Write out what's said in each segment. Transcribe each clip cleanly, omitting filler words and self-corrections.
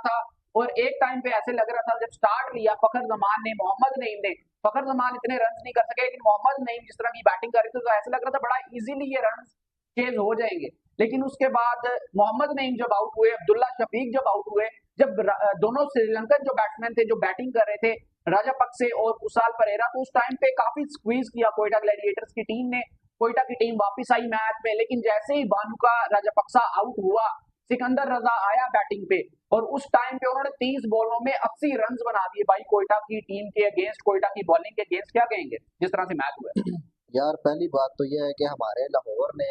था और एक टाइम पे ऐसे लग रहा था जब स्टार्ट लिया फखर जमान ने, मोहम्मद नईम ने, फखर जमान इतने रन नहीं कर सके लेकिन मोहम्मद नईम जिस तरह की बैटिंग कर रही थी तो ऐसा लग रहा था बड़ा इजीली ये रन चेज हो जाएंगे। लेकिन उसके बाद मोहम्मद नईम जब आउट हुए, अब्दुल्ला शफीक जब आउट हुए, जब दोनों श्रीलंकन जो बैट्समैन थे जो बैटिंग कर रहे थे राजापक्से और कुशाल परेरा, तो उस टाइम पे काफी स्क्वीज किया कोयटा ग्लैडिएटर्स की टीम ने। कोयटा की टीम वापस आई मैच में, लेकिन जैसे ही बानुका राजापक्सा आउट हुआ, सिकंदर रजा आया बैटिंग पे और उस टाइम पे उन्होंने 30 बॉलों में 80 रन बना दिए भाई कोयटा की टीम के अगेंस्ट, कोयटा की बॉलिंग के अगेंस्ट। क्या कहेंगे जिस तरह से मैच हुआ? यार पहली बात तो यह है कि हमारे लाहौर ने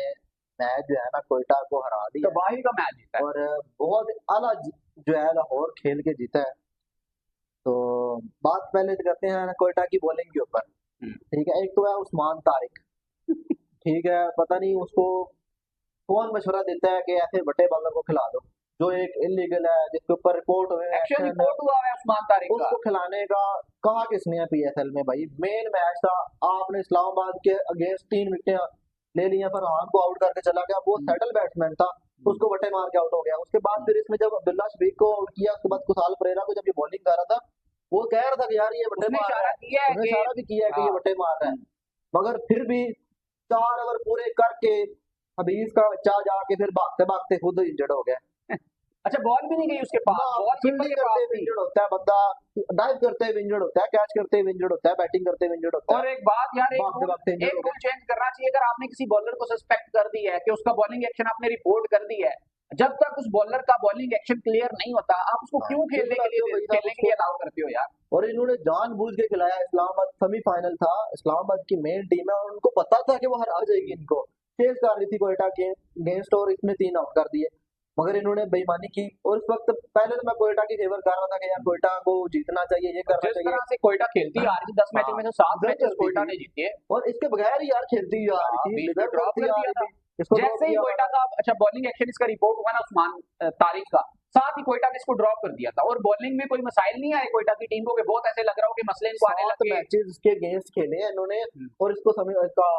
मैच जो है ना कोयटा को हरा दिया, तबाही का मैच जीता और बहुत आला जो है लाहौर खेल के जीता है। तो बात पहले तो करते हैं कोयटा की बॉलिंग के ऊपर, ठीक है। एक तो है उस्मान तारिक, ठीक है, पता नहीं उसको कौन मशवरा देता है कि ऐसे बटे बॉलर को खिला दो, जो एक इलीगल है, जिसके ऊपर रिपोर्ट हुए रिपोर्ट हुआ है उस्मान तारिक का। उसको खिलाने का कहा किसने है पीएसएल में? भाई मेन मैच था, आपने इस्लामाबाद के अगेंस्ट 3 विकेटें ले लिया, फरहान को आउट करके चला गया, वो सेटल बैट्समैन था, उसको बटे मार के आउट हो गया। उसके बाद फिर इसमें जब अब्दुल्ला शफीक को आउट किया, उसके बाद कुशाल परेरा को जब ये बॉलिंग कर रहा था, वो कह रहा था कि यार ये बटे मार रहा है, उसने इशारा भी किया कि ये बटे मार रहा है, मगर फिर भी 4 ओवर पूरे करके हबीज का बच्चा जाके फिर भागते भागते खुद इंजर्ड हो गया। अच्छा, बॉल भी नहीं गई उसके पास, बॉल फील्डिंग करते हुए इंजर्ड होता है बंदा, डाइव करते हुए इंजर्ड होता है, कैच करते हुए इंजर्ड होता है, बैटिंग करते हुए इंजर्ड होता है। और एक बात यार, एक रूल चेंज करना चाहिए। अगर आपने किसी बॉलर को सस्पेक्ट कर दी है कि उसका बॉलिंग एक्शन आपने रिपोर्ट कर दी है, जब तक उस बॉलर का बॉलिंग एक्शन क्लियर नहीं होता, आप उसको क्यों खेलने के लिए अलाउ करते हो यार? और इन्होंने जानबूझ के खिलाया। इस्लामाबाद सेमीफाइनल था, इस्लामाबाद की मेन टीम है और उनको पता था कि वो हरा जाएगी, इनको चेज कर रही थी कोयटा के अगेंस्ट, और इसने 3 आउट कर दिए, मगर इन्होंने बेईमानी की। और इस वक्त पहले तो मैं कोयटा की फेवर कर रहा था कि यार कोयटा को जीतना चाहिए, ये करना चाहिए। जिस तरह से कोयटा खेलती आ रही थी 10 मैचों में से 7 मैचेस कोयटा ने जीते, और इसके बगैर ही यार खेलती आ रही थी, ड्रॉप कर दिया था जैसे ही कोयटा का अच्छा बॉलिंग एक्शन इसका रिपोर्ट हुआ ना उस्मान तारिक का, साथ ही कोयटा ने इसको ड्रॉप कर दिया था। और बॉलिंग में कोई मसाइल नहीं आए कोयटा की टीम को कि बहुत ऐसे लग रहा हो कि मसले इनको आने लगे। मैचेस इसके अगेंस्ट खेले हैं इन्होंने और इसको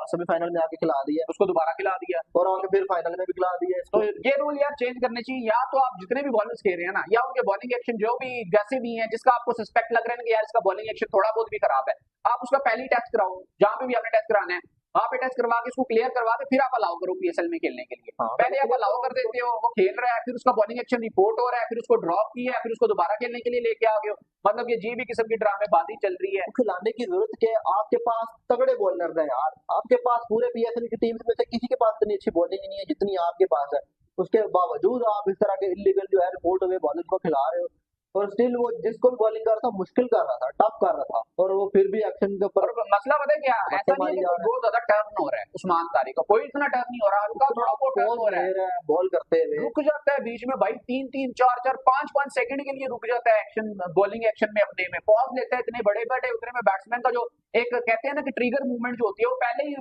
सेमीफाइनल में आके खिला दिया, उसको दोबारा खिला दिया और आगे फिर फाइनल में भी खिला दिया। तो ये रूल यार चेंज करने चाहिए। या तो आप जितने भी बॉलर्स खेल रहे हैं ना, या उनके बॉलिंग एक्शन जो भी जैसे भी है, जिसका आपको सस्पेक्ट लग रहा है कि यार इसका बॉलिंग एक्शन थोड़ा बहुत भी खराब है, आप उसका पहले टेस्ट कराओ, जहां पे भी आपने टेस्ट कराना है वहां पे टेस्ट करवा के उसको क्लियर करवा के फिर आप अलाउ करो पीएसएल में खेलने के लिए। पहले आप अलाउ कर देते हो, वो खेल रहा है, फिर उसका बॉलिंग एक्शन रिपोर्ट हो रहा है, फिर उसको ड्रॉप किया है, फिर उसको दोबारा खेलने के लिए लेके आ गए हो। मतलब ये जी भी किस्म की ड्रामेबाजी चल रही है। खिलाने की जरूरत क्या है? आपके पास तगड़े बॉलर है यार, आपके पास पूरे पीएसएल की टीम में से किसी के पास इतनी अच्छी बॉलिंग नहीं है जितनी आपके पास है। उसके बावजूद आप इस तरह के इलीगल जो है रिपोर्ट हुए बॉलर को खिला रहे हो, और स्टिल वो जिसको भी बॉलिंग कर रहा था मुश्किल कर रहा था, टफ कर रहा था, और वो फिर भी एक्शन के ऊपर। मसला पता है क्या, ऐसा नहीं है कि बहुत ज्यादा टर्न हो रहा है उस्मान तारिक का, कोई इतना टर्न नहीं हो रहा, हल्का थोड़ा बहुत टर्न हो रहा है, बॉल करते हुए रुक जाता है बीच में भाई, 3-3 4-4 5-5 सेकंड के लिए रुक जाता है एक्शन, बॉलिंग एक्शन में अपने में पॉज लेता है। इतने बड़े बड़े उतने में बैट्समैन का जो एक कहते हैं ना कि ट्रिगर मूवमेंट जो होती है, वो पहले ही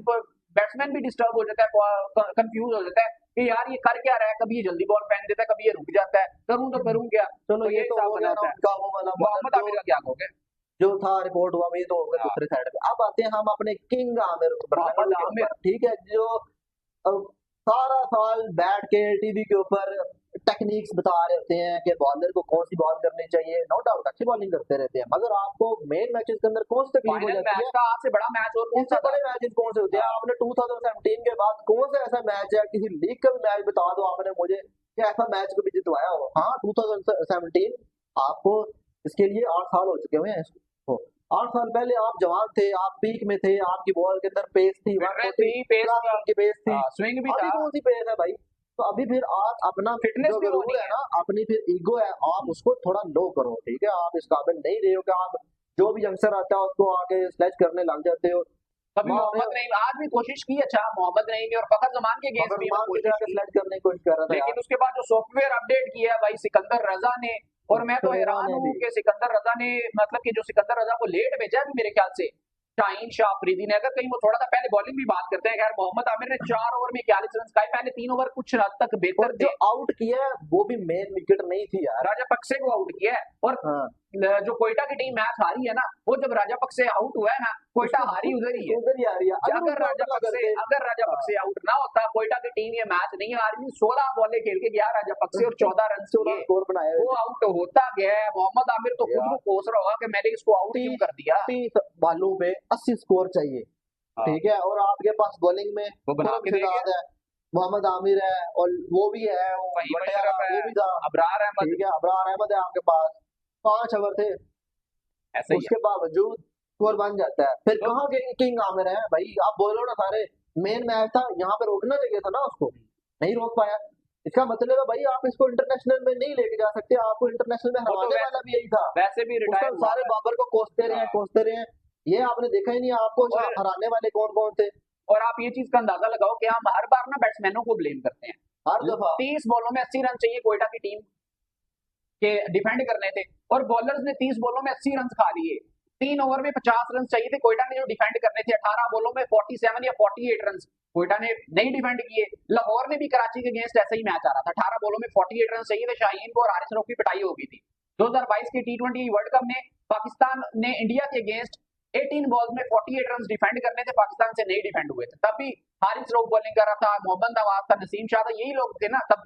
बैट्समैन भी डिस्टर्ब हो जाता है, कंफ्यूज हो जाता है कि यार ये कर क्या रहा है, कभी ये जल्दी बॉल फेंक देता है, कभी ये रुक जाता है, करूं तो करूं क्या। चलो ये तो हो गया उनका वो वाला मोहम्मद आमिर का क्या हो गया जो था रिपोर्ट हुआ, ये तो होगा दूसरे साइड पे। अब आते हैं हम अपने किंग आमिर, ठीक है, जो सारा साल बैठ के टीवी के ऊपर टेक्निक्स बता रहे होते हैं कि बॉलर को कौन सी बॉल करनी चाहिए। नो डाउट अच्छी बॉलिंग करते रहते हैं, मगर आपको मेन मैचेस के अंदर कौन सी तकलीफ हो जाती है? आपसे बड़ा मैच और कौन सा बड़े मैचेस कौन से होते हैं? आपने 2017 के बाद कौन सा ऐसा मैच है, किसी लीग का भी मैच बता दो आपने मुझे कि ऐसा मैच कभी जितवाया हो। हाँ 2017 आपको इसके लिए 8 साल हो चुके हुए हैं। 8 साल पहले आप जवान थे, आप पीक में थे, आपकी बॉल के अंदर पेस थी, पेस थी, स्विंग भी था। कौन सी पेस है भाई? तो अभी फिर आप अपना फिटनेस भी है ना, अपनी फिर ईगो है, आप उसको थोड़ा लो करो, ठीक है। आप इस काबिल नहीं रहे हो कि आप जो भी यंगस्टर आता है उसको आके स्लैच करने लग जाते हो। कभी मोहम्मद नईम आज भी कोशिश की, अच्छा मोहम्मद नईम और फखर जमान के अगेंस्ट भी स्लैच करने की कोशिश कर रहा था, लेकिन उसके बाद जो सॉफ्टवेयर अपडेट किया है भाई सिकंदर रजा ने, और मैं तो हैरान हूँ कि सिकंदर रजा ने, मतलब कि जो सिकंदर रजा को लेट भेजा है मेरे ख्याल से शाहीन शाह अफरीदी ने, अगर कहीं वो थोड़ा सा पहले बॉलिंग भी बात करते हैं। खैर मोहम्मद आमिर ने 4 ओवर में 41 रन खाए, पहले 3 ओवर कुछ हद तक बेहतर थे। आउट किया वो भी मेन विकेट नहीं थी यार, राजापक्से को आउट किया है, और हाँ जो कोयटा की टीम मैच हारी है ना, वो जब राजापक्से आउट हुआ है ना, कोयटा हारी उधर ही है। उधर ही आ रही है। अगर राजापक्से आउट ना होता, कोयटा की टीम ये मैच नहीं हारी। 16 बॉलें खेल के गया राजापक्से और 14 रन 14 स्कोर बनाए वो आउट होता गया है। मोहम्मद आमिर तो खुद को कोस रहा होगा कि मैंने इसको आउट क्यों कर दिया। 30 बालों पे 80 स्कोर चाहिए, ठीक है, और आपके पास बॉलिंग में वो बना के खुरम है, मोहम्मद आमिर है, और वो भी है, वहीम वटेरा अशरफ है, वो भी था, अबरार अहमद, ठीक है, अबरार अहमद है आपके पास। 5 ओवर थे, ऐसा ही उसके बावजूद स्कोर बन जाता है। फिर तो- कहाँ के किंग आमिर है भाई, आप बोलो ना सारे। मेन मैच था, यहाँ पे रोकना चाहिए था ना उसको, नहीं रोक पाया। इसका मतलब है भाई आप इसको इंटरनेशनल में नहीं लेके जा सकते, आपको इंटरनेशनल में वो तो हराने वाला भी यही था। वैसे भी उसका रिटायर हुआ सारे है। बाबर को कोसते रहे हैं, कोसते रहे हैं, ये आपने देखा ही नहीं आपको और- हराने वाले कौन कौन थे। और आप ये चीज का अंदाजा लगाओ कि हम हर बार ना बैट्समैनों को ब्लेम करते हैं। हर दफा 30 बॉलों में 80 रन चाहिए कोयटा की टीम के डिफेंड करने थे, और बॉलर्स ने 30 बॉलों में 80 रन खा लिए। 3 ओवर में 50 रन चाहिए थे कोयटा ने जो डिफेंड करने थे। 18 बॉलों में 47 या 48 रन कोयटा ने नहीं डिफेंड किए। लाहौर में भी कराची के अगेंस्ट ऐसा ही मैच आ रहा था, 18 बॉलों में 48 रन चाहिए थे। शाहीन को और हारिस रऊफ की पिटाई हो गई थी। 2022 के T20 वर्ल्ड कप में पाकिस्तान ने इंडिया के अगेंस्ट 18 बॉल्स में 48 रन डिफेंड करने थे, पाकिस्तान से नहीं डिफेंड हुए थे। तब भी हारिस रऊफ बॉलिंग कर रहा था, मोहम्मद नवाज था, नसीम शाह था, यही लोग थे ना, तब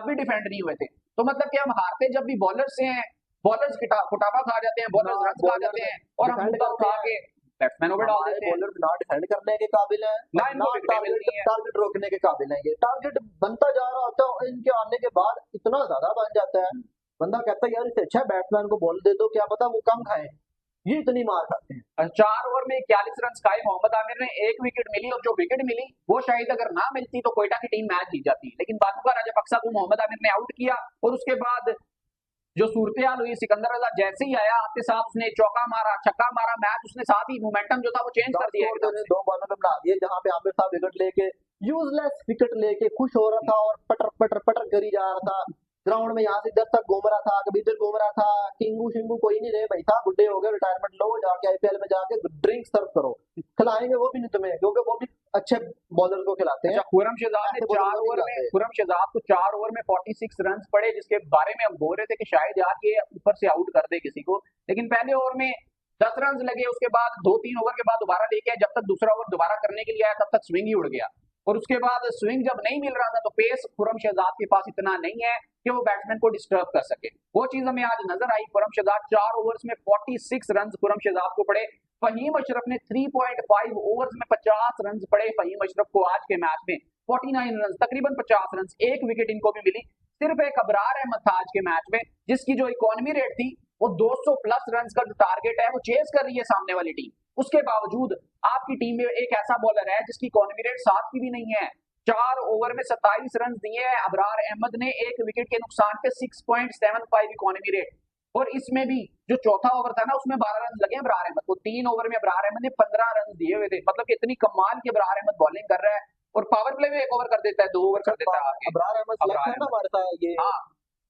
भी डिफेंड नहीं हुए थे। तो मतलब कि हम हारते जब भी बॉलर से हैं, बॉलर्स कुटापा खा जाते हैं, बॉलर्स रन खा जाते हैं, और हम मुद्दा उठा के बैट्समैनों पे डाल देते हैं। बॉलर ना डिफेंड करने के काबिल है, ना इनको विकेटें मिलती हैं। टारगेट रोकने के काबिल है। ये टारगेट बनता जा रहा होता है, इनके आने के बाद इतना ज्यादा बन जाता है, बंदा कहता है यार इससे अच्छा बैट्समैन को बॉल दे दो, क्या पता वो कम खाए, ये इतनी मार खाते हैं। 4 ओवर में 41 रन खाए मोहम्मद आमिर ने, 1 विकेट मिली, और जो विकेट मिली वो शायद अगर ना मिलती तो कोयटा की टीम मैच जीत जाती। लेकिन बानुका राजापक्सा को मोहम्मद आमिर ने आउट किया, और उसके बाद जो सूरत हाल हुई, सिकंदर रजा जैसे ही आया आते साथ उसने चौका मारा, छक्का मारा, मैच उसने साथ ही मोमेंटम जो था वो चेंज कर दिया एकदम से। 2 बॉलों में बना दिए, जहां पे आमिर साहब विकेट लेके यूजलेस विकेट लेके खुश हो रहा था और पटर पटर पटर करी जा रहा था ग्राउंड में, यहाँ से इधर तक घूम रहा था, कभी इधर घूम रहा था। किंगू शिंगू कोई नहीं रहे भाई साहब, बुढ़े हो गए, रिटायरमेंट लो, जाके आईपीएल में जाके ड्रिंक सर्व करो, खिलाएंगे वो भी नहीं तुम्हें, क्योंकि वो भी अच्छे बॉलर को खिलाते हैं। खुरम शहजाद ने 4 ओवर में, खुरम शहजाद को 4 ओवर में 46 रन पड़े, जिसके बारे में हम बोल रहे थे कि शायद यार ये ऊपर से आउट कर दे किसी को। लेकिन पहले ओवर में 10 रन लगे, उसके बाद 2-3 ओवर के बाद दोबारा लेके आए, जब तक दूसरा ओवर दोबारा करने के लिए आया तब तक स्विंग ही उड़ गया। और उसके बाद स्विंग जब नहीं मिल रहा था तो पेस खुरम शहजाद के पास इतना नहीं है कि वो बैट्समैन को डिस्टर्ब कर सके। वो चीज हमें आज नजर आई। खुरम शहजाद 4 ओवर्स में 46 रन खुरम शहजाद को पड़े। फहीम अशरफ ने 3.5 ओवर्स में 50 रन पड़े फहीम अशरफ को आज के मैच में, 49 रन, तकरीबन 50 रन, 1 विकेट इनको भी मिली। सिर्फ एक अबरार अहमद था आज के मैच में, जिसकी जो इकोनॉमी रेट थी वो 200 प्लस रन का जो टारगेट है वो चेज कर रही है सामने वाली टीम। उसके बावजूद आपकी टीम में एक ऐसा बॉलर है जिसकी इकोनॉमी रेट 7 की भी नहीं है। 4 ओवर में 27 रन दिए हैं अबरार अहमद ने, 1 विकेट के नुकसान पे 6.75 इकोनॉमी रेट। और इसमें भी जो चौथा ओवर था ना उसमें 12 रन लगे अबरार अहमद को। 3 ओवर में अबरार अहमद ने 15 रन दिए हुए थे। मतलब कि इतनी कमाल की अबरार अहमद बॉलिंग कर रहा है, और पावर प्ले में 1 ओवर कर देता है, 2 ओवर कर देता है आगे। अबरार अहमद select है ना हमारे साथ ये। हाँ,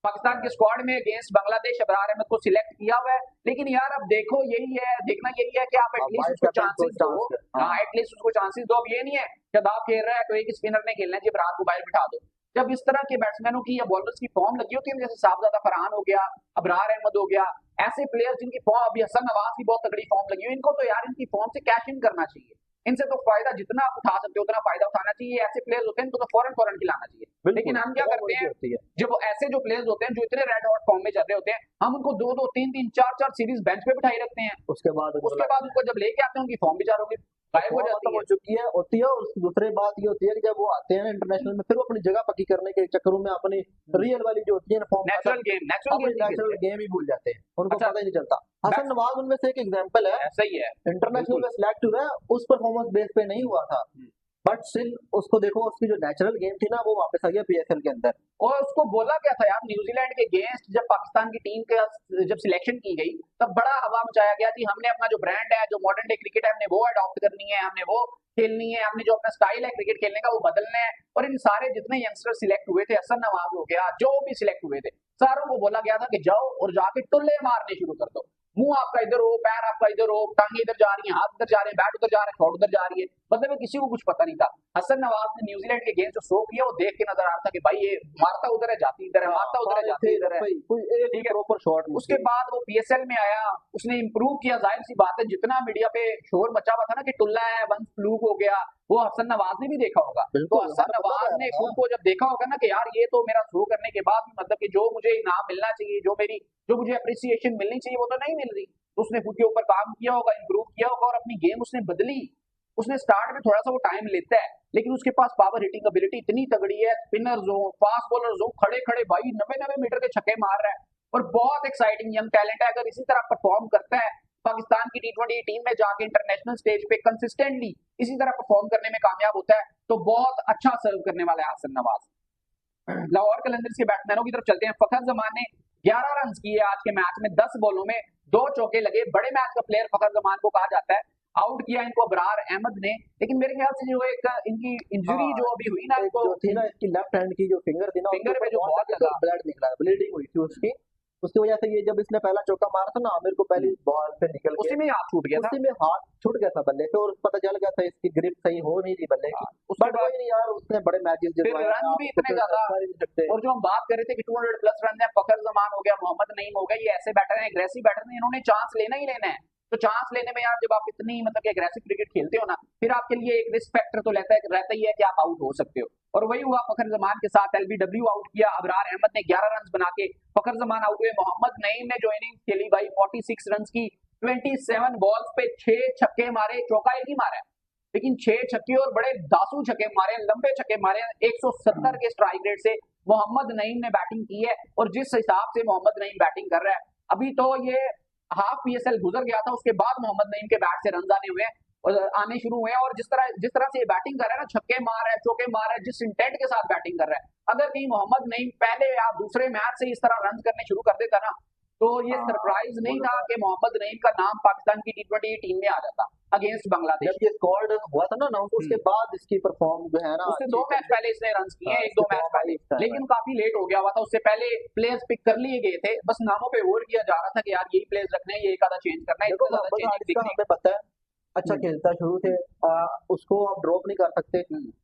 पाकिस्तान के स्क्वाड में अगेंस्ट बांग्लादेश अबरार अहमद को सिलेक्ट किया हुआ है। लेकिन यार अब देखो यही है, देखना यही है कि आप एटलीस्ट उसको चांसेस दो। हाँ, एटलीस्ट उसको चांसेस दो। अब ये नहीं है जब आप खेल रहा है तो एक स्पिनर ने खेलना है, अबरार को बाहर बिठा दो। जब इस तरह के बैट्समैनों की या बॉलर्स की फॉर्म लगी होती है, जैसे साहबजादा फरहान हो गया, अबरार अहमद हो गया, ऐसे प्लेयर्स जिनकी फॉर्म, अभी हसन नवाज की बहुत तगड़ी फॉर्म लगी हुई, इनको तो यार इनकी फॉर्म से कैश इन करना चाहिए। इनसे तो फायदा जितना आप उठा सकते हो उतना फायदा उठाना चाहिए। ऐसे प्लेयर्स होते हैं इनको तो फौरन खिलाना चाहिए। लेकिन हम क्या करते हैं, जब ऐसे जो प्लेयर्स होते हैं जो इतने रेड हॉट फॉर्म में चल रहे होते हैं, हम उनको 2-2, 3-3, 4-4 सीरीज बेंच पे बिठाई रखते हैं। उसके बाद उनको जब लेके आते हैं उनकी फॉर्म बेचारों की गायब हो जाती है। चुकी है होती है। और दूसरी बात ये होती है कि जब वो आते हैं इंटरनेशनल में, फिर वो अपनी जगह पक्की करने के चक्करों में अपनी रियल वाली जो होती है फॉर्म, नेचुरल गेम ही भूल जाते हैं, उनको पता ही नहीं चलता। हसन नवाज उनमें से एक एग्जांपल है, ऐसा ही है, इंटरनेशनल में सिलेक्ट हुआ है, उस परफॉर्मेंस बेस पे नहीं हुआ था, बट स्टिल उसको देखो, उसकी जो नेचुरल गेम थी ना वो वापस आ गया पीएसएल के अंदर। और उसको बोला क्या था यार, न्यूजीलैंड के अगेंस्ट जब पाकिस्तान की टीम का जब सिलेक्शन की गई तब बड़ा हवा मचाया गया कि हमने अपना जो ब्रांड है, जो मॉडर्न डे क्रिकेट है, हमने वो अडॉप्ट करनी है, हमने वो खेलनी है, हमने जो अपना स्टाइल है क्रिकेट खेलने का वो बदलना है। और इन सारे जितने यंगस्टर सिलेक्ट हुए थे, हसन नवाज हो गया, जो भी सिलेक्ट हुए थे, सारों को बोला गया था कि जाओ और जाके टुल्ले मारने शुरू कर दो। मुंह आपका इधर हो, पैर आपका इधर हो, टांगे इधर जा रही हैं, हाथ इधर जा रहे हैं, बैट उधर जा रहा है, शॉट उधर जा रही है, मतलब ये किसी को कुछ पता नहीं था। हसन नवाज ने न्यूजीलैंड के गेम जो शो किया वो देख के नजर आ रहा था कि भाई ये मारता उधर है, जाती इधर है, मारता उधर है, जाती इधर है, कोई एक ठीक है। प्रॉपर शॉट नहीं उसके थी। बाद वो पीएसएल में आया, उसने इंप्रूव किया, जाहिर सी बात है, जितना मीडिया पे शोर मचा हुआ था ना कि टुल्ला है, वंस फ्लूक हो गया, वो हसन नवाज ने भी देखा होगा। तो बिल्कुल हसन हर बंदा नवाज है ने हाँ। खुद को जब देखा होगा ना कि यार ये तो मेरा शो करने के बाद भी मतलब कि जो मुझे इनाम मिलना चाहिए, जो मुझे अप्रिसिएशन मिलनी चाहिए वो तो नहीं मिल रही, तो उसने खुद के ऊपर काम किया होगा, इंप्रूव किया होगा और अपनी गेम उसने बदली। उसने स्टार्ट में थोड़ा सा वो टाइम लेता है, लेकिन उसके पास पावर हिटिंग एबिलिटी इतनी तगड़ी है, स्पिनर्स हो, फास्ट बॉलर्स हो, खड़े खड़े भाई 90 मीटर के छक्के मार रहा है और बहुत एक्साइटिंग यंग टैलेंट है। अगर इसी तरह परफॉर्म करता है पाकिस्तान की टी20 टीम में जाके इंटरनेशनल स्टेज पे कंसिस्टेंटली इसी तरह परफॉर्म करने में कामयाब होता है तो बहुत अच्छा सर्व करने वाला है हसन नवाज। लाहौर कलंदर्स के बैट्समैनों की तरफ चलते हैं। फखर जमान ने 11 रन किए आज के मैच में, 10 बॉलों में 2 चौके लगे। बड़े मैच का प्लेयर फखर जमान को कहा जाता है। आउट किया इनको अबरार अहमद ने, लेकिन मेरे ख्याल से जो एक इनकी इंजरी जो अभी हुई ना, एक जो थी ना इसकी लेफ्ट हैंड की जो फिंगर थी ना, फिंगर पे जो बहुत लगा, ब्लड निकला, ब्लीडिंग हुई थी उसकी, उसकी वजह से ये जब इसने पहला चौका मारा था ना आमिर को पहली बॉल पे निकल उसी गया, में हाथ छूट गया था, उसी में हाथ छूट गया था बल्ले से और पता चल गया था इसकी ग्रिप सही हो नहीं थी बल्ले की। उसके बट बाद कोई नहीं यार, उसने बड़े मैचेस फिर जितवाए रन भी इतने ज्यादा, और जो हम बात कर रहे थे कि 200 प्लस रन है, फखर जमान हो गया, मोहम्मद नईम हो गया, ये ऐसे बैटर हैं, एग्रेसिव बैटर हैं, इन्होंने चांस लेना ही लेना है। तो चांस लेने में यार जब आप इतनी मतलब कि एग्रेसिव क्रिकेट खेलते हो ना, फिर आपके लिए एक रिस्क फैक्टर तो रहता ही है कि आप आउट हो सकते हो, और वही हुआ फखर जमान के साथ। एलबीडब्ल्यू आउट किया अबरार अहमद ने 11 रन बना के, फखर जमान आउट हुए। मोहम्मद नईम ने जो इनिंग्स खेली भाई 46 रन की, 27 बॉल्स पे 6 छक्के मारे, चौका एक ही मारा है, लेकिन 6 छक्के और बड़े दासू छक्के मारे, लंबे छक्के मारे। 170 के स्ट्राइक रेट से मोहम्मद नईम ने बैटिंग की है, और जिस हिसाब से मोहम्मद नईम बैटिंग कर रहा है, अभी तो ये हाफ पीएसएल गुजर गया था, उसके बाद मोहम्मद नईम के बैट से रन आने हुए और आने शुरू हुए हैं, और जिस तरह से ये बैटिंग कर रहा है ना, छक्के मार रहा है, चौके मार रहा है, जिस इंटेंट के साथ बैटिंग कर रहा है, अगर कहीं मोहम्मद नईम पहले या दूसरे मैच से इस तरह रन करने शुरू कर देता ना, तो ये सरप्राइज नहीं था कि मोहम्मद नईम का नाम पाकिस्तान की टी20 टीम में आ जाता अगेंस्ट बांग्लादेश। जब ये स्क्वाड हुआ था ना अनाउंस, उसके बाद इसकी परफॉर्म जो है ना, उससे 2 मैच पहले इसने रन किए हैं, 1-2 मैच पहले, लेकिन काफी लेट हो गया हुआ था। उससे पहले प्लेयर्स पिक कर लिए गए थे, बस नामों पे गौर किया जा रहा था कि यार यही प्लेयर्स रखने हैं, ये एक आधा चेंज करना है, देखो हमें पता है अच्छा खेलता शुरू से, उसको आप ड्रॉप नहीं कर सकते,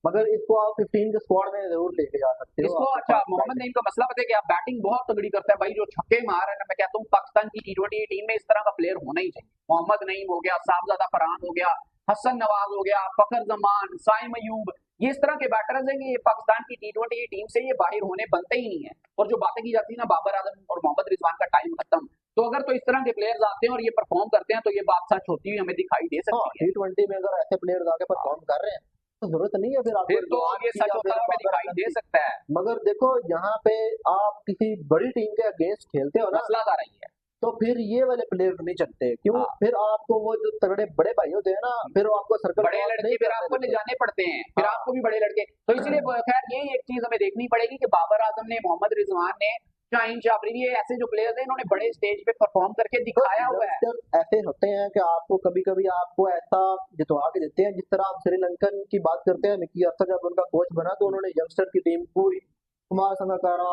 मगर इसको आप 15 के स्क्वाड में जरूर लेके जा सकते हो। इसको अच्छा मोहम्मद नईम का मसला पता है कि आप बैटिंग बहुत तगड़ी करता है भाई, जो छक्के मार रहे हैं, मैं कहता हूँ पाकिस्तान की टी20 टीम में इस तरह का प्लेयर होना ही चाहिए। मोहम्मद नईम हो गया, साहबजादा फरहान हो गया, हसन नवाज हो गया, फखर जमान, साइम अयूब, ये इस तरह के बैटर्स हैं कि ये पाकिस्तान की टी20 टीम से ये बाहर होने बनते ही नहीं है। और जो बातें की जाती है ना बाबर आजम और मोहम्मद रिजवान का टाइम खत्म, तो अगर तो इस तरह के प्लेयर्स आते हैं और ये परफॉर्म करते हैं तो ये बात सच होती हुई हमें दिखाई दे सकती है। टी20 में अगर ऐसे प्लेयर्स आके परफॉर्म कर रहे हैं तो जरूरत नहीं है फिर तो ये सच होता है, हमें दिखाई दे सकता है। मगर देखो यहाँ पे आप किसी बड़ी टीम के अगेंस्ट खेलते हो ना, मसला आ रही है, तो फिर ये वाले प्लेयर नहीं चलते, क्यों? फिर आपको वो जो तगड़े बड़े भाई होते हैं ना, फिर आपको सर्कल बड़े लड़के फिर आपको ले जाने पड़ते हैं, फिर आपको भी बड़े लड़के, तो इसलिए खैर यही एक चीज हमें देखनी पड़ेगी कि बाबर आजम ने, मोहम्मद रिजवान ने, शाहीन जाफरी, ये ऐसे जो प्लेयर्स हैं इन्होंने बड़े स्टेज पे परफॉर्म करके दिखाया हुआ है। ऐसे होते हैं कि आपको कभी कभी आपको ऐसा जितवा के देते हैं, जिस तरह आप श्रीलंकन की बात करते हैं, मिकी अर्थर जब उनका कोच बना तो उन्होंने यंगस्टर की टीम पूरी, कुमार संगकारा,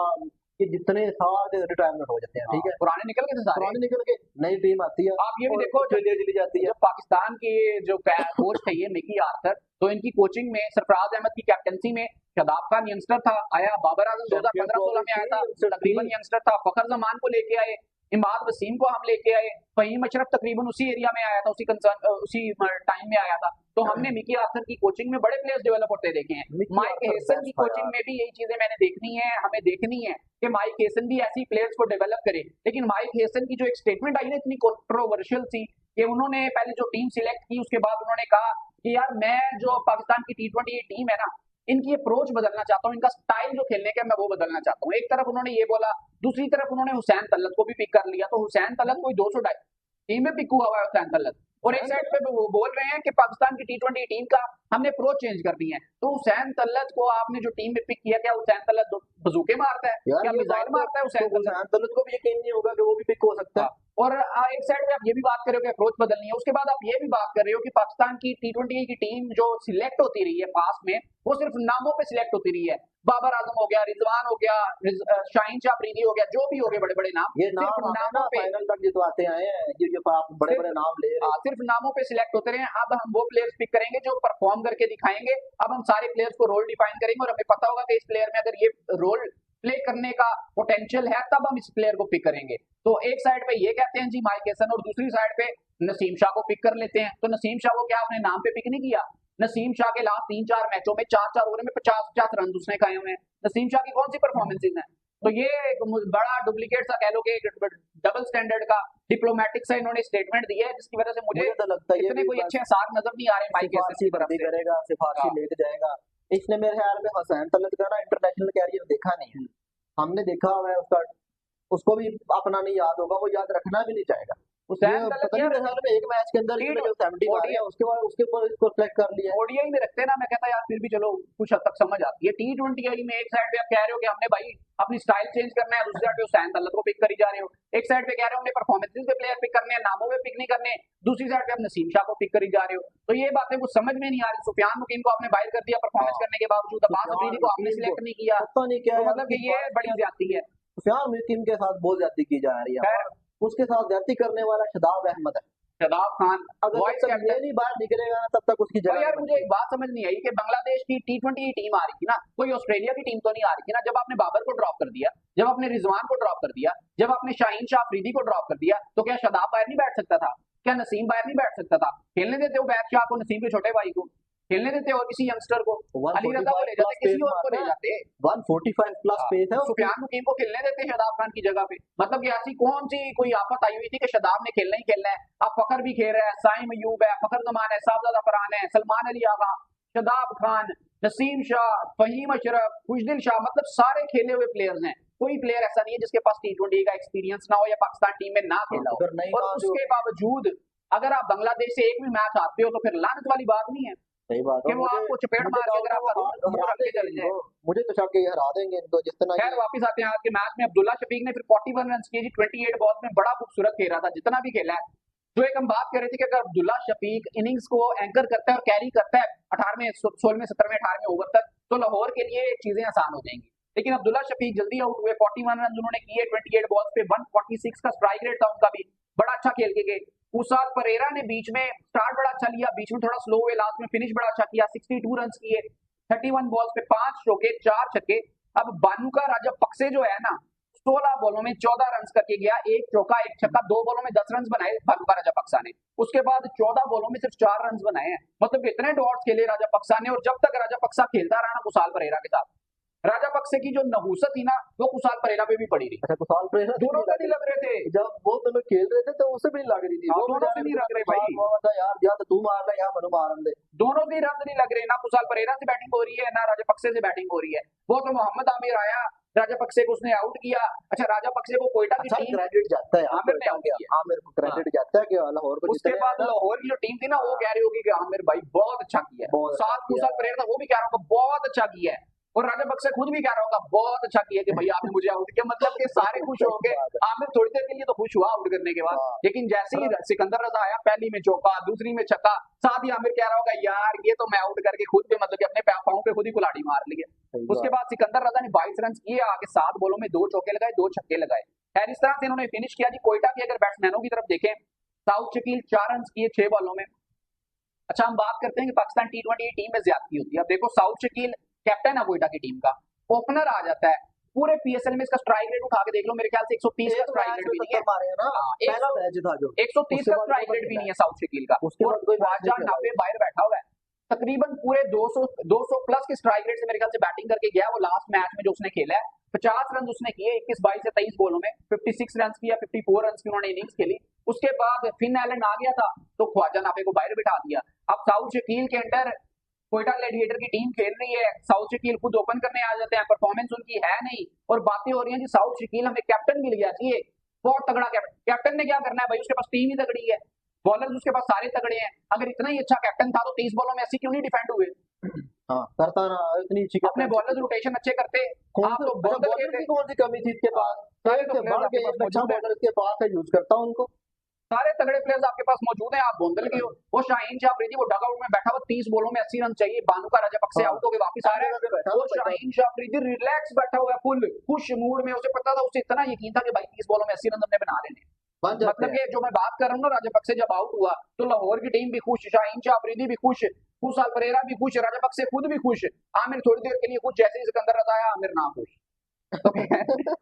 ये जितने सारे रिटायरमेंट हो जाते हैं, ठीक है, पुराने निकल गए थे सारे, पुराने निकल के नई टीम आती है। आप ये भी देखो चली जाती है। जब पाकिस्तान के जो कोच थे ये मिकी आर्थर, तो इनकी कोचिंग में सरफराज अहमद की कैप्टनसी में शादाब खान यंगस्टर था आया, बाबर आजम 2015-16 में आया था, तकरीबन यंगस्टर था, फखर जमान को लेके आए, इमाद वसीम को हम लेके आए, फहीम अशरफ तकरीबन उसी एरिया में आया था, उसी टाइम में आया था। तो हमने मिकी आर्थर की कोचिंग में बड़े प्लेयर्स डेवलप होते देखे हैं। माइक हेसन की कोचिंग में भी यही चीजें मैंने देखनी है, हमें देखनी है कि माइक हेसन भी ऐसी प्लेयर्स को डेवलप करे। लेकिन माइक हेसन की जो एक स्टेटमेंट आई ना इतनी कंट्रोवर्शियल थी कि उन्होंने पहले जो टीम सिलेक्ट की उसके बाद उन्होंने कहा कि यार मैं जो पाकिस्तान की टी20 टीम है ना, इनकी अप्रोच बदलना चाहता हूँ, इनका स्टाइल जो खेलने का मैं वो बदलना चाहता हूँ। एक तरफ उन्होंने ये बोला, दूसरी तरफ उन्होंने हुसैन तलत को भी पिक कर लिया, तो हुसैन तलत कोई 200 टीम में पिक हुआ हुआ है हुसैन तलत, और एक साइड पे वो बोल रहे हैं कि पाकिस्तान की टी20 टीम का हमने अप्रोच चेंज करनी है। तो हुसैन तलत को आपने जो टीम में पिक किया, क्या हुसैन तलत बजूके मारता है, क्या मिसाइल मारता है? हुसैन तलत को भी यकीन नहीं होगा कि वो भी पिक हो सकता है। और एक साइड पे आप ये भी बात कर रहे हो कि अप्रोच बदलनी है, उसके बाद आप ये भी बात कर रहे हो कि पाकिस्तान की टी20 की टीम जो सिलेक्ट होती रही है पास में, वो सिर्फ नामों पे सिलेक्ट होती रही है। बाबर आजम हो गया, रिजवान हो गया, शाहीन शाह अफरीदी हो गया, जो भी हो गए बड़े बड़े नाम, ये सिर्फ नाम आते हैं ना नामों पे फाइनल तक जितवाते आए हैं, ये आप बड़े बड़े नाम ले रहे सिर्फ नामों पे सिलेक्ट होते रहे। अब हम वो प्लेयर्स पिक करेंगे जो परफॉर्म करके दिखाएंगे। अब हम सारे प्लेयर्स को रोल डिफाइन करेंगे और हमें पता होगा कि इस प्लेयर में अगर ये रोल प्ले करने का पोटेंशियल है तब हम इस प्लेयर को पिक करेंगे। तो एक साइड पे ये कहते हैं जी माइक हेसन और दूसरी साइड पे नसीम शाह को पिक कर लेते हैं। तो नसीम शाह को क्या अपने नाम पे पिक नहीं किया? नसीम शाह के लास्ट 3-4 मैचों में 4-4 ओवर में 50-50 रन उसने खाए हुए हैं। नसीम शाह की कौन सी परफॉर्मेंसेज हैं? तो ये एक बड़ा डुप्लीकेट सा कह लो कि डबल स्टैंडर्ड का डिप्लोमेटिक सा इन्होंने स्टेटमेंट दिया है, जिसकी वजह से मुझे तो लगता है इतने कोई अच्छे आसार नजर नहीं आ रहे माइक हेसन सिफारशी की तरफ भर्ती से। करेगा, सिफारशी हाँ। लेके जाएगा। इसने मेरे ख्याल में हसैन तलत का ना इंटरनेशनल कैरियर देखा नहीं है, हमने देखा हुआ है उसका, उसको भी अपना नहीं याद होगा, वो याद रखना भी नहीं चाहेगा। हुसैन ये तलत पता नहीं यार मेरे ख्याल में एक मैच के अंदर इसने जो 70 मारे हैं उसके बाद उसके ऊपर इसको सेलेक्ट कर लिया है। ओडीआई में रखते ना, मैं कहता यार फिर भी चलो कुछ हद तक समझ आती है। T20 में एक साइड पे आप कह रहे हो कि हमने भाई अपनी स्टाइल चेंज करना है, दूसरी साइड पे हुसैन तलत को पिक करी जा रहे हो। एक साइड पे कह रहे हो हमने परफॉर्मेंसेस पे प्लेयर पिक करने हैं, नामों पे पिक नहीं करने, दूसरी साइड पे आप नसीम शाह को पिक करी जा रहे हो। तो ये बातें कुछ समझ में नहीं आ रही। सुफियान मुकीम को आपने बाहर कर दिया परफॉर्मेंस करने के बावजूद, अब्बास अफरीदी को आपने सिलेक्ट नहीं किया, पता नहीं क्या तो मतलब कि ये बड़ी ज्यादती है। सुफियान मुकीम के साथ बहुत ज्यादती की जा रही है। उसके साथ ज्यादती करने वाला शादाब अहमद है। शादाब खान अगर वाइस तक ये कैप्टन। नहीं बाहर निकलेगा ना तब तक उसकी और जगह यार नहीं मुझे एक बात समझ नहीं आई कि बांग्लादेश की T20 टीम आ रही थी ना, कोई ऑस्ट्रेलिया की टीम तो नहीं आ रही थी ना। जब आपने बाबर को ड्रॉप कर दिया, जब आपने रिजवान को ड्रॉप कर दिया, जब आपने शाहीन शाह अफरीदी को ड्रॉप कर दिया, तो क्या शादाब बाहर नहीं बैठ सकता था? क्या नसीम बाहर नहीं बैठ सकता था? खेलने देते हो बैट शाह को, नसीम के छोटे भाई को खेलने देते हो, किसी यंगस्टर को, अली रजा को ले जाते, किसी और को ले जाते। 145 प्लस पेस है। सुफियान मुकीम को खेलने देते शादाब खान की जगह पे। मतलब कि ऐसी कौन सी कोई आफत आई हुई थी कि शादाब ने खेलना ही खेलना है? अब फखर भी खेल रहा है, साइम अयूब है, फखर जमान है, साहबजादा फरहान है, सलमान अली आगा, शादाब खान, नसीम शाह, फहीम अशरफ, खुशदिल शाह, मतलब सारे खेले हुए प्लेयर्स हैं। कोई प्लेयर ऐसा नहीं है जिसके पास T20 का एक्सपीरियंस ना हो या पाकिस्तान टीम में ना खेला हो। और उसके बावजूद अगर आप बांग्लादेश से एक भी मैच हारते हो तो फिर लानत वाली बात नहीं है सही बात कि वो आपको चपेट मार के अगर आपका मुंह रख के चले जाए। मुझे तो शक है ये हरा देंगे इनको जितना। खैर वापस आते हैं आज के मैच में। अब्दुल्ला शफीक ने फिर 41 रन किए जी 28 बॉल्स में, बड़ा खूबसूरत खेल रहा था जितना भी खेला है। जो एक हम बात कर रहे थे कि अगर अब्दुल्ला शफीक इनिंग्स को एंकर करता है और कैरी करता है 18वें 16वें 17वें 18वें ओवर तक, तो लाहौर के लिए चीजें आसान हो जाएंगी। लेकिन अब्दुल्ला शफीक जल्दी आउट हुए। 41 रन उन्होंने किए 28 बॉल्स पे, 146 का स्ट्राइक रेट था उनका भी, बड़ा अच्छा खेल के गए। कुशाल परेरा ने बीच में स्टार्ट बड़ा अच्छा लिया, बीच में थोड़ा स्लो हुए, लास्ट में फिनिश बड़ा अच्छा किया, 62 रन किए, 31 बॉल्स पे 5 चौके 4 छक्के। अब बानुका राजपक्से जो है ना, 16 बॉलों में 14 रन करके गया, एक चौका एक छक्का, 2 बॉलों में 10 रन बनाए बानुका राजपक्सा ने। उसके बाद 14 बॉलों में सिर्फ 4 रन बनाए हैं। मतलब इतने डॉट्स खेले राजपक्सा ने, और जब तक राजपक्सा खेलता रहा ना कुशाल परेरा के साथ, राजपक्से की जो नहुसत थी ना वो कुशाल परेरा पे भी पड़ी रही। अच्छा कुशाल परेरा दोनों का नहीं लग रहे थे, जब वो दोनों खेल रहे थे तो उसे भी लग रही थी। वो दोनों से नहीं लग रहे भाई यार या तो तू मार रहा है या मनु मार दे, दोनों के रन नहीं लग रहे। ना कुशाल परेरा से बैटिंग हो रही है ना राजपक्से से बैटिंग हो रही है। वो तो मोहम्मद आमिर आया, राजपक्से को उसने आउट किया। अच्छा राजपक्से को कोयटा की टीम क्रेडिट जाता है आमिर ने आउट किया, आमिर को क्रेडिट जाता है कि लाहौर को। उसके बाद लाहौर की जो टीम थी ना वो कह रही होगी कि आमिर भाई बहुत अच्छा किया है। साथ कुशाल परेरा था वो भी कह रहा होगा बहुत अच्छा किया है, और राजपक्से खुद भी कह रहा होगा बहुत अच्छा किया कि भाई आपने मुझे आउट किया। मतलब कि सारे खुश हो गए। आमिर थोड़ी देर के लिए तो खुश हुआ आउट करने के बाद, लेकिन जैसे ही सिकंदर रजा आया, पहली में चौका, दूसरी में छक्का, साथ ही आमिर कह रहा होगा यार ये तो मैं आउट करके खुद पे मतलब कि अपने पाँव पे खुद ही कुल्हाड़ी मार ली है। उसके बाद सिकंदर रजा ने 22 रन किए, आगे 7 बॉलों में 2 चौके लगाए, 2 छक्के लगाए। खैर इस तरह से इन्होंने फिनिश किया जी। कोयटा की अगर बैट्समैनों की तरफ देखें, साउथ शकील 4 रन किए 6 बॉलों में। अच्छा हम बात करते हैं कि पाकिस्तान T20 टीम में ज्यादती होती है। अब देखो साउथ शकील कैप्टन है कोयटा की टीम का, ओपनर आ जाता है, पूरे पीएसएल में इसका स्ट्राइक रेट उठा के देख लो, मेरे ख्याल से 130 का स्ट्राइक रेट भी नहीं है। पहला मैच था जो 130 का स्ट्राइक रेट भी नहीं है साउथ शकील का। और ख्वाजा नाफे बाहर बैठा हुआ है, तकरीबन पूरे 200 प्लस के स्ट्राइक रेट से मेरे ख्याल से बैटिंग करके गया। वो लास्ट मैच में जो उसने खेला है 50 रन उसने किए 21-22 से 23 बॉलों में, 56 रन किया, 54 रन की उन्होंने इनिंग्स खेली। उसके बाद फिन एलन आ गया था तो ख्वाजा नाफे को बाहर बिठा दिया। अब साउथ शकील के अंडर कोयटा ग्लैडिएटर की टीम खेल रही है, साउथ शकील खुद ओपन करने आ जाते हैं, परफॉर्मेंस उनकी है नहीं, और बातें हो रही हैं जी साउथ शकील हमें कैप्टन मिल गया चाहिए, बहुत तगड़ा कैप्टन। कैप्टन ने क्या करना है भाई, उसके पास टीम ही तगड़ी है, बॉलर्स उसके पास सारे तगड़े हैं। अगर इतना ही अच्छा कैप्टन था तो 30 बॉलों में ऐसे क्यों नहीं डिफेंड हुए? हाँ करता ना, इतनी अच्छी अपने बॉलर्स रोटेशन अच्छे करते। आप तो बॉलर की कौन सी कमी थी इसके पास? अच्छा बॉलर इसके पास है, यूज करता उनको। सारे तगड़े प्लेयर्स आपके पास मौजूद हैं। आप बोंदल के हो, वो शाहीन शाह अफरीदी, वो डगआउट में बैठा हुआ 30 बॉलों में 80 रन चाहिए, बानू का राजापक्ष से हाँ, आउट होकर वापस आ रहा है, बैठा वो हुआ बैठा शाहीन शाह अफरीदी रिलैक्स बैठा हुआ है, फुल खुश मूड में। उसे पता था, उसे इतना यकीन था कि भाई 30 बॉलों में 80 रन हमने बना लेने। बन जाते मतलब हैं। कि जो मैं बात कर रहा हूँ ना, राजापक्से जब आउट हुआ तो लाहौर की टीम भी खुश, शाहीन शाह अफरीदी भी खुश, खुशाल परेरा भी खुश, राजापक्से खुद भी खुश, आमिर थोड़ी देर के लिए खुश, जैसे ही सिकंदर रजा आया आमिर ना खुश। तो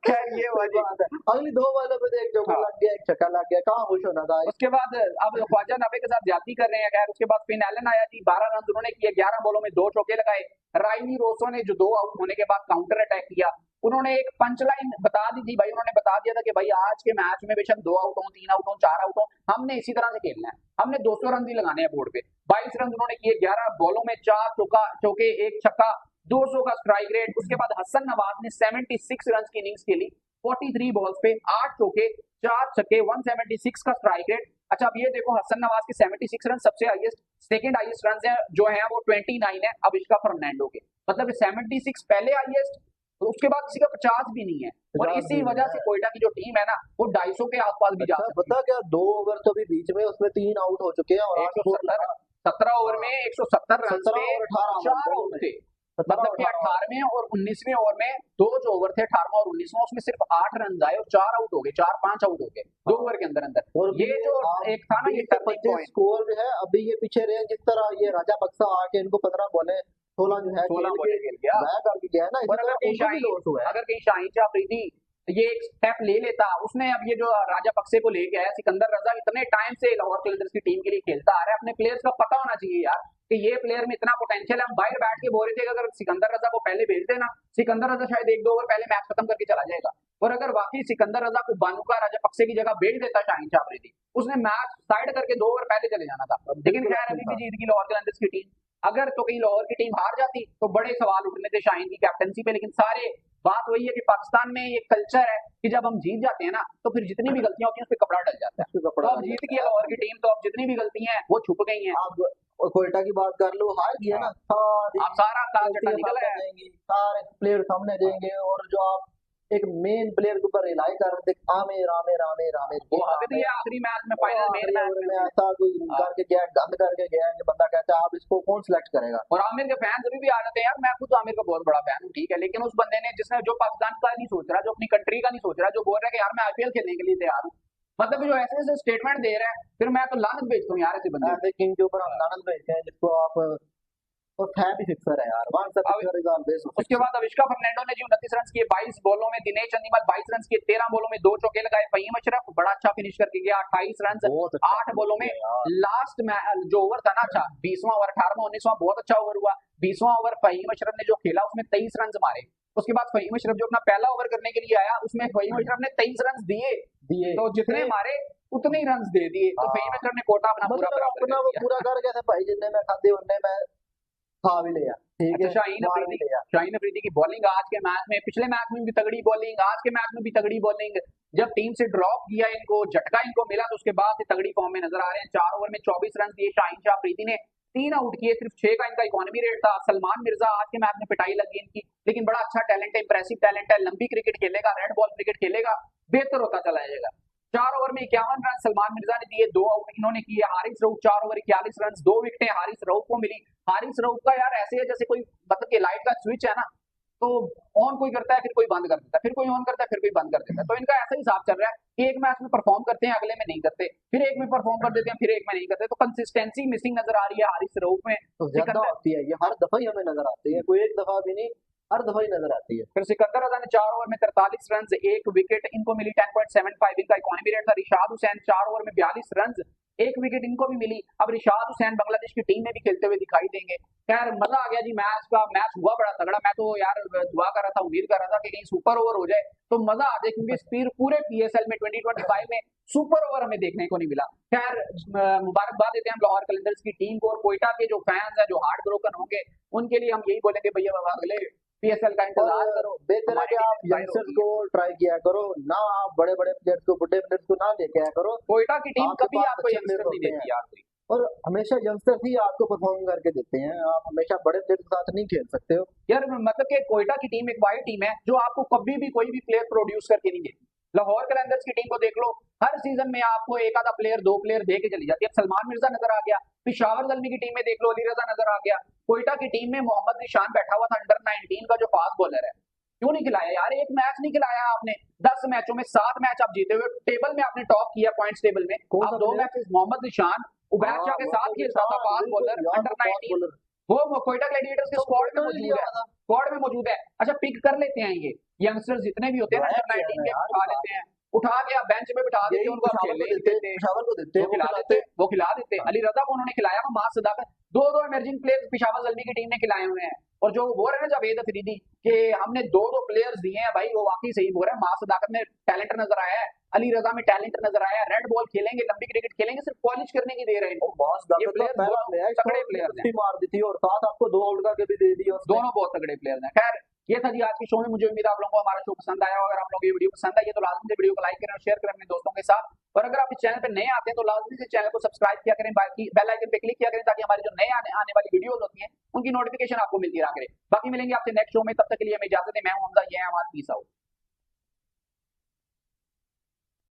खैर ये हुआ जी। बात है। अगली 2 बॉलों पे तो एक चौका हाँ। लग गया, एक छक्का लग गया, कहाँ खुश होना था। उसके बाद अब ख्वाजा नबी के साथ ज्यादती कर रहे हैं। खैर उसके बाद फिन एलन आया जी, 12 रन उन्होंने किए, 11 बॉलों में 2 चौके लगाए। राइनी रोसो ने जो 2 आउट होने के बाद काउंटर अटैक किया, उन्होंने एक पंच लाइन बता दी थी भाई, उन्होंने बता दिया था कि भाई आज के मैच में बेशक 2 आउट हो, 3 आउट हो, 4 आउट हो, हमने इसी तरह से खेलना है, हमने 200 रन ही लगाने हैं बोर्ड पे। 22 रन उन्होंने किए, 11 बॉलों में 4 चौके, 1 छक्का, 200 का स्ट्राइक रेट। उसके बाद हसन नवाज ने 76 रन की इनिंग्स खेली, 43 बॉल्स पे 8 चौके, 4 छक्के, 176 का स्ट्राइक रेट। अच्छा अब ये देखो, हसन नवाज के 76 रन सबसे हाईएस्ट, सेकंड हाईएस्ट रन है जो है वो 29 है अविष्का फर्नांडो के, मतलब 76 पहले हाईएस्ट, तो उसके बाद किसी का 50 भी नहीं है। और 50 इसी भी वजह नहीं से है। कोयटा की जो टीम है ना, वो 250 के आसपास भी जा अच्छा, सकती पता क्या 2 ओवर तो भी बीच में उसमें 3 आउट हो चुके हैं और है। 170 17 ओवर में 170 रन 17 पे और 18 4 आउट थे, मतलब कि 18वें और 19वें ओवर में 2 जो ओवर थे, 18वां और 19वां, उसमें सिर्फ 8 रन आए और 4 आउट हो गए, 4-5 आउट हो गए 2 ओवर के अंदर अंदर। और ये जो एक था ना, ये टर्निंग पॉइंट, स्कोर जो है अभी ये पीछे रहे, जिस तरह ये राजापक्सा आके इनको 15 बॉलें 16 जो है 16 बॉलें खेल गया। बैक करके गया है ना, इसी और अगर तरह कहीं उनको भी लॉस हुआ है। अगर कहीं शाहीन शाह अफरीदी ये एक स्टेप ले लेता, उसने अब ये जो राजापक्से को लेके आया, सिकंदर रजा इतने टाइम से लाहौर कलंदर्स की टीम के लिए खेलता आ रहा है, अपने प्लेयर्स का पता होना चाहिए यार कि ये प्लेयर में इतना पोटेंशियल है। हम बाहर बैठ के बोल रहे थे कि अगर सिकंदर रजा को पहले भेज देना, सिकंदर रजा शायद 1-2 ओवर पहले मैच खत्म करके चला जाएगा। और अगर वाकई सिकंदर रजा को बानुका राजापक्से की जगह भेज देता शाहीन शाह अफरीदी, उसने मैच साइड करके 2 ओवर पहले चले जाना था। लेकिन खैर अभी भी जीत गई लाहौर कलंदर्स की टीम। अगर तो कहीं लाहौर की टीम हार जाती तो बड़े सवाल उठने थे शाहीन की कैप्टनसी पे, लेकिन सारे बात वही है कि पाकिस्तान में ये कल्चर है कि जब हम जीत जाते हैं ना, तो फिर जितनी भी गलतियां होती हैं उस पर कपड़ा डल जाता है। तो अब जीत गई लाहौर की टीम, तो अब जितनी भी गलतियां हैं वो छुप गई हैं। अब कोयटा की बात कर लो, हार गया ना, आप सारा काल चट्टा निकल है। सारे प्लेयर सामने देंगे, और जो आप एक मेन प्लेयर के ऊपर रिलाई कर रहे थे, आमिर आमिर आमिर आमिर, वो आखिरी आखिरी मैच में, फाइनल मेन मैच में ऐसा कोई करके गया, गंद करके गया कि बंदा कहता है आप इसको कौन सिलेक्ट करेगा। और आमिर के फैंस अभी भी आ जाते हैं यार, मैं खुद आमिर का बहुत बड़ा फैन हूँ, ठीक है, लेकिन उस बंदे ने, जिसने जो पाकिस्तान का नहीं सोच रहा, जो अपनी कंट्री का नहीं सोच रहा, जो बोल रहा है कि यार मैं आईपीएल खेलने के लिए तैयार हूँ, मतलब जो ऐसे ऐसे स्टेटमेंट दे रहा है, फिर मैं तो लानत भेजता हूँ यार ऐसे बंदे। ऐसे किंग के ऊपर हम लानत भेजते हैं जिसको आप, और है भी फिक्सर है यार, वन से फिक्सर इज ऑलवेज। उसके बाद अविष्का फर्नांडो ने जो 29 रन किए 22 बॉलों में, दिनेश चंदीमल 22 रन किए 13 बॉलों में 2 चौके लगाए, फहीम अशरफ बड़ा अच्छा फिनिश करके गया 28 रन 8 बॉलों में। लास्ट जो ओवर था ना, अच्छा 20वां ओवर, 18वां 19वां बहुत अच्छा ओवर हुआ। 20वां ओवर फहीम अशरफ ने जो खेला उसमें 23 रन मारे। उसके बाद फहीम अशरफ जो अपना पहला ओवर करने के लिए आया, उसमें फहीम अशरफ ने 23 रन दिए, तो जितने मारे उतने ही रन दे दिए, तो फहीम अशरफ ने कोटा अपना पूरा बराबर कर दिया। पूरा कर गया था भाई, जितने मैं खाते उतने मैं खा भी लिया, ठीक है। शाहीन अफरीदी की बॉलिंग आज के मैच में, पिछले मैच में भी तगड़ी बॉलिंग, आज के मैच में भी तगड़ी बॉलिंग। जब टीम से ड्रॉप किया, इनको झटका इनको मिला, तो उसके बाद से तगड़ी फॉर्म में नजर आ रहे हैं। 4 ओवर में 24 रन दिए शाहीन शाह अफरीदी ने, 3 आउट किए, सिर्फ 6 का इनका इकोनॉमी रेट था। सलमान मिर्जा आज के मैच में पिटाई लगी इनकी, लेकिन बड़ा अच्छा टैलेंट है, इंप्रेसिव टैलेंट है, लंबी क्रिकेट खेलेगा, रेड बॉल क्रिकेट खेलेगा, बेहतर होता चला जाएगा। 4 ओवर में 51 रन सलमान मिर्जा ने दिए, 2 आउट इन्होंने किए। हारिस रऊफ 4 ओवर 41 रन, 2 विकेटें हारिस रऊफ को मिली। हारिस रऊफ का यार ऐसे है जैसे कोई, मतलब कि लाइट का स्विच है ना, तो ऑन कोई करता है फिर कोई बंद कर देता है, फिर कोई ऑन करता है फिर कोई बंद कर देता है। तो इनका ऐसा ही हिसाब चल रहा है कि एक मैच में परफॉर्म करते हैं, अगले में नहीं करते, फिर एक में परफॉर्म कर देते हैं, फिर एक में नहीं करते। तो कंसिस्टेंसी मिसिंग नजर आ रही है हारिस रऊफ में, तो ज्यादा होती है ये, हर दफा ही हमें नजर आती है, कोई एक दफा भी नहीं, हर दफा ही नजर आती है। फिर सिकंदर रजा ने 4 ओवर में 43 रन, 1 विकेट, इनको मिली 10.75 इनका इकोनॉमी रेट था। रिशाद हुसैन 4 ओवर में 42 रन, 1 विकेट इनको भी मिली। अब रिशाद हुसैन बांग्लादेश की टीम में भी खेलते हुए दिखाई देंगे। खैर मजा आ गया जी मैच का, मैच हुआ बड़ा तगड़ा। मैं तो यार दुआ कर रहा था, उम्मीद कर रहा था कि कहीं सुपर ओवर हो जाए तो मजा आ जाए, क्योंकि फिर पूरे पीएसएल में 2025 में सुपर ओवर हमें देखने को नहीं मिला। खैर मुबारकबाद देते हैं हम लाहौर कलंदर्स की टीम को, और कोयटा के जो फैंस हैं जो हार्ट ब्रोकन होंगे उनके लिए हम यही बोलेंगे भैया अगले पीएसएल का इंतजार करो। बेहतर है कि आप यंगस्टर्स को ट्राई किया करो ना, आप बड़े बड़े प्लेयर्स को, बुढ़े प्लेयर्स को ना लेके आया करो। कोयटा की टीम कभी आपको अच्छे यंगस्टर प्लेयर नहीं होते देती हैं, यार, और हमेशा यंगस्टर्स ही आपको परफॉर्म करके देते हैं, आप हमेशा बड़े प्लेयर के साथ नहीं खेल सकते हो यार। मतलब कि कोयटा की टीम एक वाइड टीम है जो आपको कभी भी कोई भी प्लेयर प्रोड्यूस करके नहीं देती। लाहौर कलंदर्स की टीम को देख लो, हर सीजन में आपको एक आधा प्लेयर, दो प्लेयर दे के चली जाती है। अब सलमान मिर्जा नजर आ गया, पिशावर जलमी की टीम में देख लो अली रजा नजर आ गया, कोयटा की टीम में मोहम्मद निशान बैठा हुआ था अंडर 19 का जो फास्ट बॉलर है। क्यों नहीं खिलाया यार? एक मैच नहीं खिलाया आपने, 10 मैचों में 7 मैच आप जीते हुए, टेबल में आपने टॉप किया पॉइंट्स टेबल में। कौन आप सा 2 प्लेयर? मैचेस मोहम्मद निशान उबैद शाह के साथ खेलता था, फास्ट बॉलर अंडर 19, वो कोयटा ग्लैडिएटर्स के स्क्वाड में मौजूद है, स्क्वाड में मौजूद है। अच्छा पिक कर लेते हैं ये यंगस्टर्स जितने भी होते हैं अंडर 19 के, उठा लेते हैं, उठा के आप बेंच पे बिठा देते हैं उनको, पेशावर को देते वो खिला देते, वो खिला देते। अली रजा को उन्होंने खिलाया वो मां सदाकत, दो इमर्जिंग प्लेयर्स पिशावर जल्मी की टीम ने खिलाए हुए हैं। और जो बोल रहे हैं ना जावेद अफरीदी कि हमने दो प्लेयर्स दिए हैं, भाई वो वाकई सही बोल रहा है। मां सदाकत में टैलेंट नजर आया है, अली रजा में टैलेंट नजर आया है, रेड बॉल खेलेंगे, लंबी क्रिकेट खेलेंगे, सिर्फ पॉलिश करने की दे रहे हैं। ये प्लेयर्स तगड़े प्लेयर्स हैं, मार दी थी और साथ आपको 2 आउट करके भी दे दिया, दोनों बहुत तगड़े प्लेयर्स हैं। खैर ये था जी आज के शो में, मुझे उम्मीद है आप लोगों को हमारा शो पसंद आया। अगर आप लोगों को ये वीडियो पसंद आई है तो लाजमी से वीडियो को लाइक करें और शेयर करें अपने दोस्तों के साथ। और अगर आप इस चैनल पे नए आते हैं तो लाजमी से चैनल को सब्सक्राइब किया करें, बाकी बेल आइकन पे क्लिक किया करें ताकि हमारी जो नए आने वाली वीडियोस होती हैं उनकी नोटिफिकेशन आपको मिलती रहा करे। बाकी मिलेंगे आपसे नेक्स्ट शो में, तब तक के लिए हमें इजाजत है। मैं हूं हमजा, ये है हमारा पीस आउट।